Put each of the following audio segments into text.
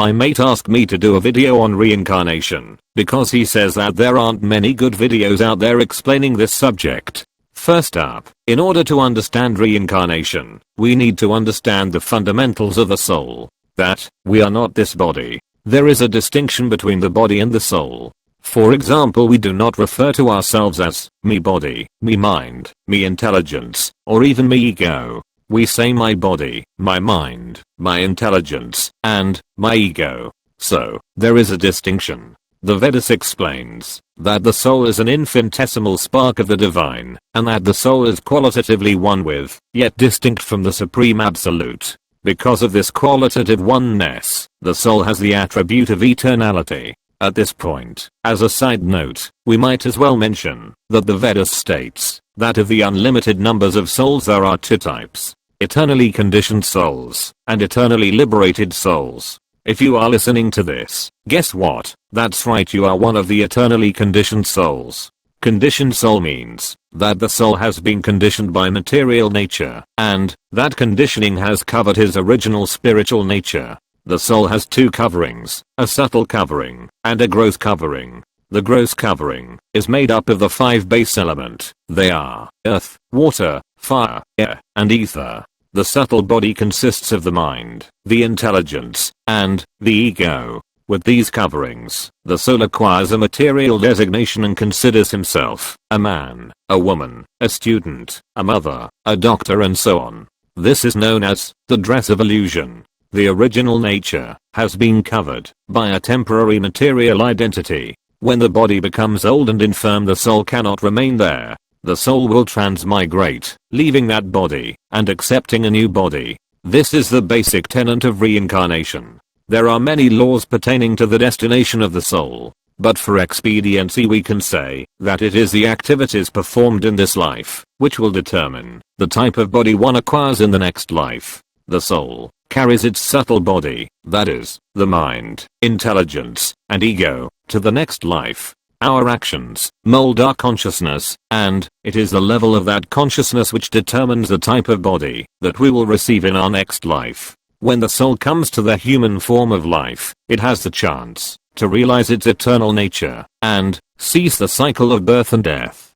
My mate asked me to do a video on reincarnation because he says that there aren't many good videos out there explaining this subject. First up, in order to understand reincarnation, we need to understand the fundamentals of the soul. That we are not this body. There is a distinction between the body and the soul. For example, we do not refer to ourselves as me body, me mind, me intelligence, or even me ego. We say my body, my mind, my intelligence, and my ego. So, there is a distinction. The Vedas explains that the soul is an infinitesimal spark of the divine, and that the soul is qualitatively one with, yet distinct from the Supreme Absolute. Because of this qualitative oneness, the soul has the attribute of eternality. At this point, as a side note, we might as well mention that the Vedas states that of the unlimited numbers of souls there are two types: eternally conditioned souls and eternally liberated souls. If you are listening to this, guess what? That's right, you are one of the eternally conditioned souls. Conditioned soul means that the soul has been conditioned by material nature, and that conditioning has covered his original spiritual nature. The soul has two coverings, a subtle covering, and a gross covering. The gross covering is made up of the 5 base elements. They are earth, water, fire, air, and ether. The subtle body consists of the mind, the intelligence, and the ego. With these coverings, the soul acquires a material designation and considers himself a man, a woman, a student, a mother, a doctor, and so on. This is known as the dress of illusion. The original nature has been covered by a temporary material identity. When the body becomes old and infirm, the soul cannot remain there. The soul will transmigrate, leaving that body and accepting a new body. This is the basic tenet of reincarnation. There are many laws pertaining to the destination of the soul, but for expediency we can say that it is the activities performed in this life which will determine the type of body one acquires in the next life. The soul carries its subtle body, that is, the mind, intelligence, and ego, to the next life. Our actions mold our consciousness, and it is the level of that consciousness which determines the type of body that we will receive in our next life. When the soul comes to the human form of life, it has the chance to realize its eternal nature and cease the cycle of birth and death.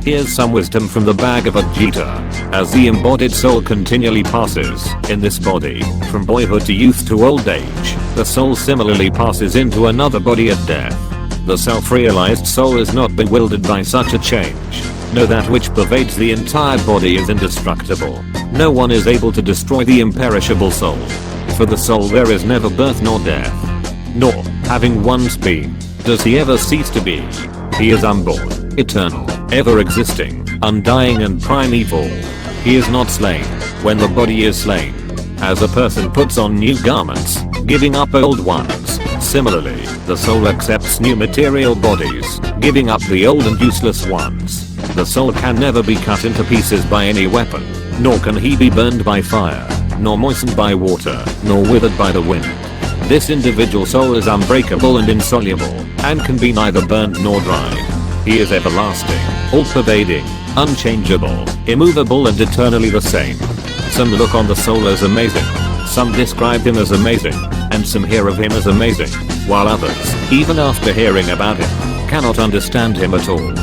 Here's some wisdom from the Bhagavad Gita. As the embodied soul continually passes in this body, from boyhood to youth to old age, the soul similarly passes into another body at death. The self-realized soul is not bewildered by such a change. Know that which pervades the entire body is indestructible. No one is able to destroy the imperishable soul. For the soul there is never birth nor death. Nor, having once been, does he ever cease to be. He is unborn, eternal, ever existing, undying and primeval. He is not slain when the body is slain. As a person puts on new garments, giving up old ones, similarly, the soul accepts new material bodies, giving up the old and useless ones. The soul can never be cut into pieces by any weapon, nor can he be burned by fire, nor moistened by water, nor withered by the wind. This individual soul is unbreakable and insoluble, and can be neither burned nor dried. He is everlasting, all-pervading, unchangeable, immovable and eternally the same. Some look on the soul as amazing, some describe him as amazing, and some hear of him as amazing, while others, even after hearing about him, cannot understand him at all.